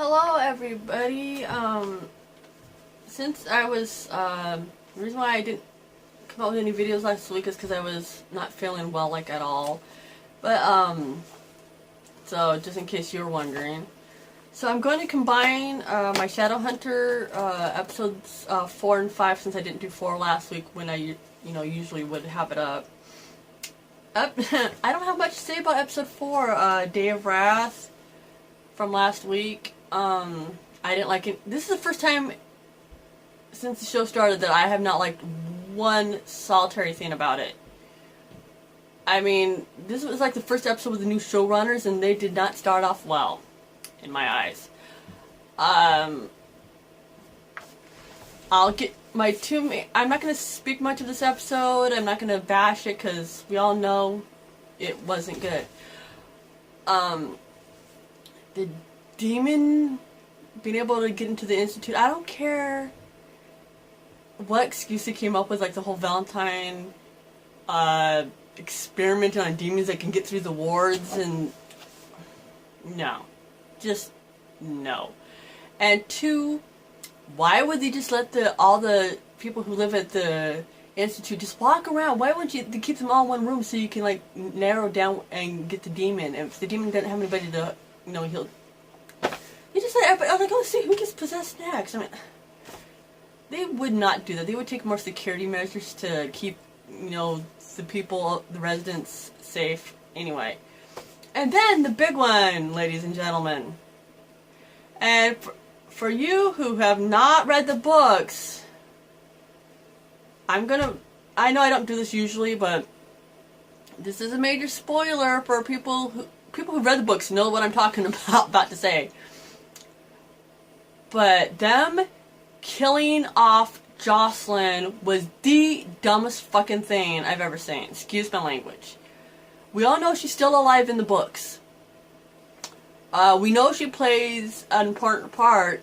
Hello everybody. Since I was, the reason why I didn't come out with any videos last week is because I was not feeling well, like, at all. But, so, just in case you were wondering. So I'm going to combine, my Shadowhunter, episodes, 4 and 5, since I didn't do 4 last week when I, usually would have it up. I don't have much to say about episode 4, Day of Wrath, from last week. I didn't like it. This is the first time since the show started that I have not liked one solitary thing about it. I mean, this was like the first episode with the new showrunners, and they did not start off well, in my eyes. I'll get my I'm not going to speak much of this episode. I'm not going to bash it, because we all know it wasn't good. The demon being able to get into the Institute, I don't care what excuse they came up with, like the whole Valentine experimenting on demons that can get through the wards, and no. Just no. And 2, why would they just let all the people who live at the Institute just walk around? Why wouldn't you keep them all in one room so you can, like, narrow down and get the demon? And if the demon didn't have anybody to, heal, you just let everybody, I was like, oh, see who gets possessed next. I mean, they would not do that. They would take more security measures to keep, the people, the residents safe anyway. And then the big one, ladies and gentlemen. And for you who have not read the books, I know I don't do this usually, but this is a major spoiler for people who've read the books know what I'm talking about to say. But them killing off Jocelyn was the dumbest fucking thing I've ever seen. Excuse my language. We all know she's still alive in the books. We know she plays an important part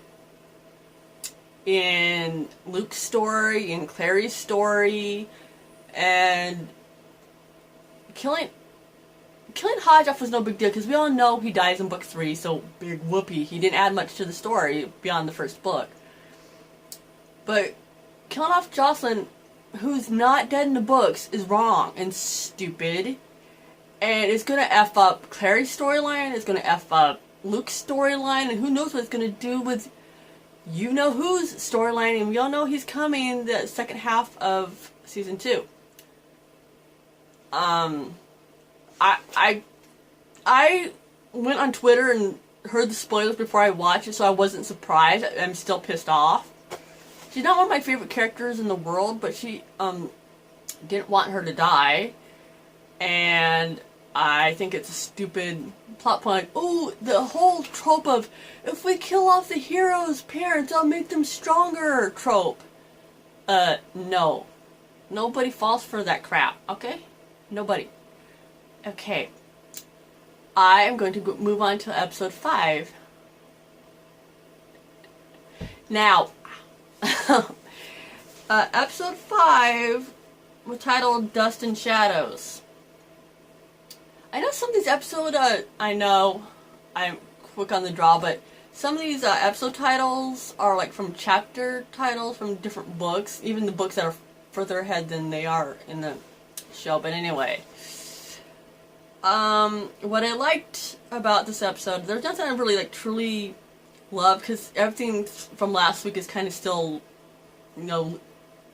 in Luke's story, in Clary's story, and killing Hodge was no big deal, because we all know he dies in book 3, so big whoopee. He didn't add much to the story beyond the first book. But killing off Jocelyn, who's not dead in the books, is wrong and stupid. And it's going to F up Clary's storyline, it's going to F up Luke's storyline, and who knows what it's going to do with you-know-who's storyline, and we all know he's coming the second half of season 2. I went on Twitter and heard the spoilers before I watched it, so I wasn't surprised. I'm still pissed off. She's not one of my favorite characters in the world, but she didn't want her to die. And I think it's a stupid plot point. Oh, the whole trope of, if we kill off the hero's parents, I'll make them stronger trope. No. Nobody falls for that crap, okay? Nobody. Okay. I am going to move on to episode 5. Now, episode 5 was titled Dust and Shadows. I know some of these episodes, I know I'm quick on the draw, but some of these episode titles are like from chapter titles from different books, even the books that are further ahead than they are in the show. But anyway, what I liked about this episode, there's nothing I really truly love, because everything from last week is kind of still,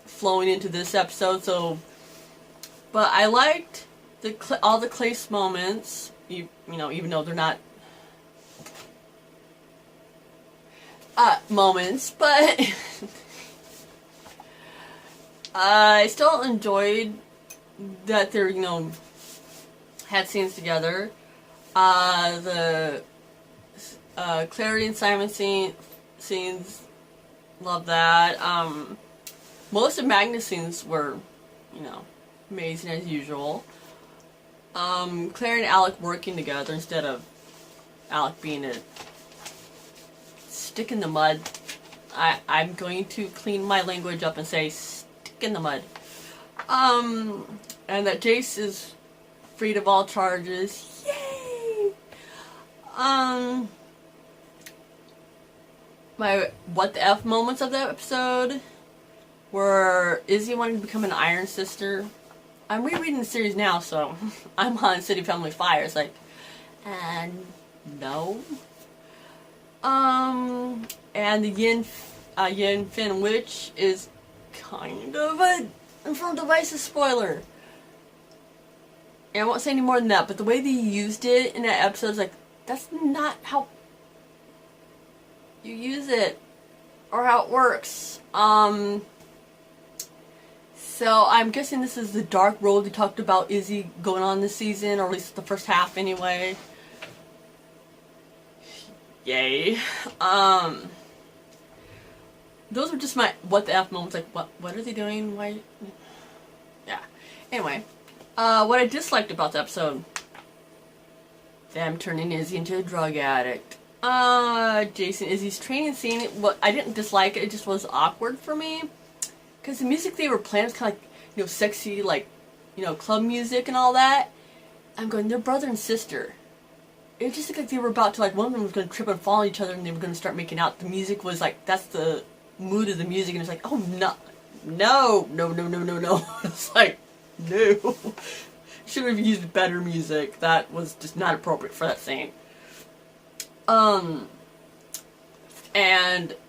flowing into this episode. So, but I liked all the Clace moments, even though they're not moments, but I still enjoyed that they're, had scenes together. The Clary and Simon scenes, love that. Most of Magnus scenes were, amazing as usual. Claire and Alec working together instead of Alec being a stick in the mud. I'm going to clean my language up and say stick in the mud. And that Jace is freed of all charges. Yay! My what the F moments of that episode were Izzy wanting to become an Iron Sister. I'm rereading the series now, so I'm on City Family Fire. It's like, and no. And the Yin Fin Witch is kind of a Infernal Devices spoiler. And I won't say any more than that, but the way they used it in that episode is like, that's not how you use it or how it works. So I'm guessing this is the dark road we talked about Izzy going on this season, or at least the first half anyway. Yay. Those were just my what the F moments, like what are they doing? Why? Yeah. Anyway, what I disliked about the episode, them turning Izzy into a drug addict. Jason Izzy's training scene, what I didn't dislike it, it just was awkward for me. Because the music they were playing was kind of like, sexy, like, club music and all that. I'm going, they're brother and sister. It just looked like they were about to, like, one of them was going to trip and fall on each other and they were going to start making out. The music was like, that's the mood of the music, and it's like, oh, no. It's like, no. Should have used better music. That was just not appropriate for that scene. And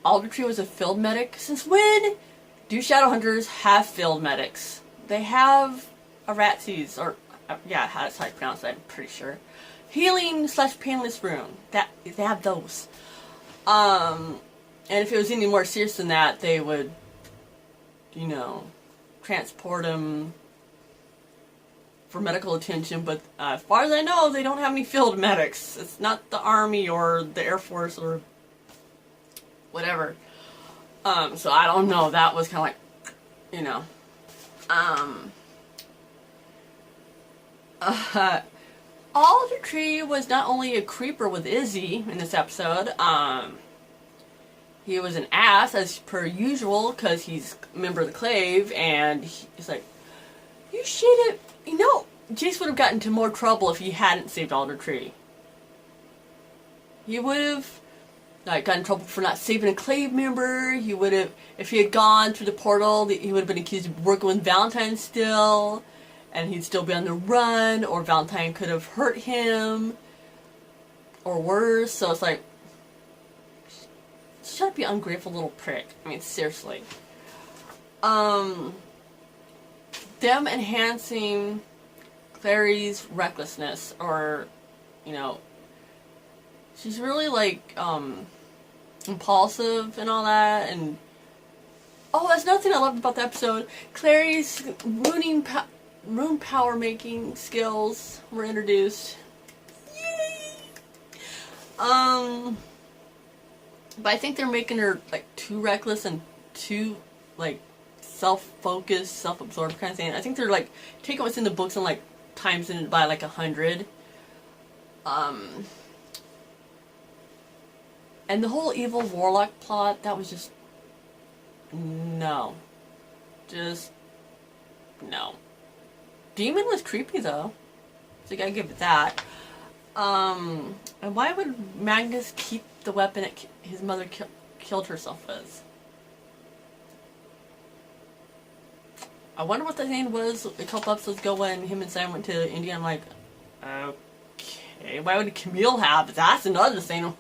Aldertree was a field medic. Since when do Shadowhunters have field medics? They have a Ratsies, or yeah, that's how I pronounce it, I'm pretty sure. Healing / painless rune. They have those. And if it was any more serious than that, they would, transport him for medical attention. But as far as I know, they don't have any field medics. It's not the Army or the Air Force or whatever. So I don't know. That was kind of like, Aldertree was not only a creeper with Izzy in this episode, he was an ass as per usual because he's a member of the Clave, and he's like, you should have, Jace would have gotten into more trouble if he hadn't saved Aldertree. He would have got in trouble for not saving a Clave member. He would have, if he had gone through the portal, he would have been accused of working with Valentine still, and he'd still be on the run, or Valentine could have hurt him, or worse. So it's like, shut up, you ungrateful little prick. I mean, seriously. Them enhancing Clary's recklessness, or, she's really, like, impulsive and all that, and, oh, that's another thing I loved about the episode. Clary's rune power making skills were introduced. Yay! But I think they're making her, like, too reckless and too, like, self-focused, self-absorbed kind of thing. I think they're, like, taking what's in the books and, like, times it by, like, 100. And the whole evil warlock plot, that was just, no. Just, no. Demon was creepy, though. So you gotta give it that. And why would Magnus keep the weapon that his mother killed herself with? I wonder what the thing was a couple episodes ago when him and Sam went to India. I'm like, okay, why would Camille have it? That's another thing.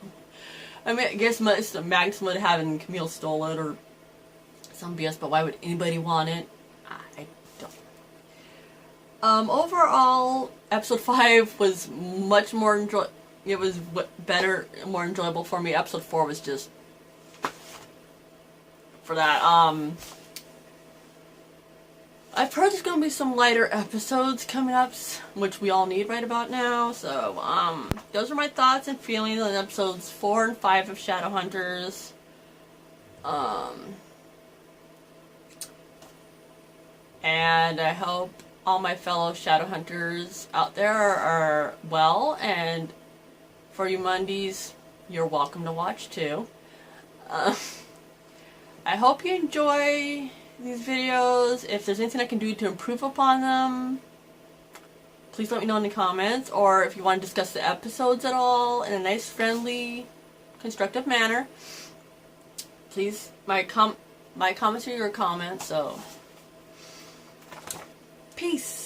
I mean, I guess Magnus would have and Camille stole it or some BS, but why would anybody want it? I don't. Overall, episode 5 was much more it was better, more enjoyable for me. Episode 4 was just for that. I've heard there's going to be some lighter episodes coming up, which we all need right about now. So, those are my thoughts and feelings on episodes 4 and 5 of Shadowhunters. And I hope all my fellow Shadowhunters out there are well, and for you Mondays, you're welcome to watch too. I hope you enjoy these videos. If there's anything I can do to improve upon them, please let me know in the comments, or if you want to discuss the episodes at all in a nice, friendly, constructive manner. please, my comments are your comments, so peace.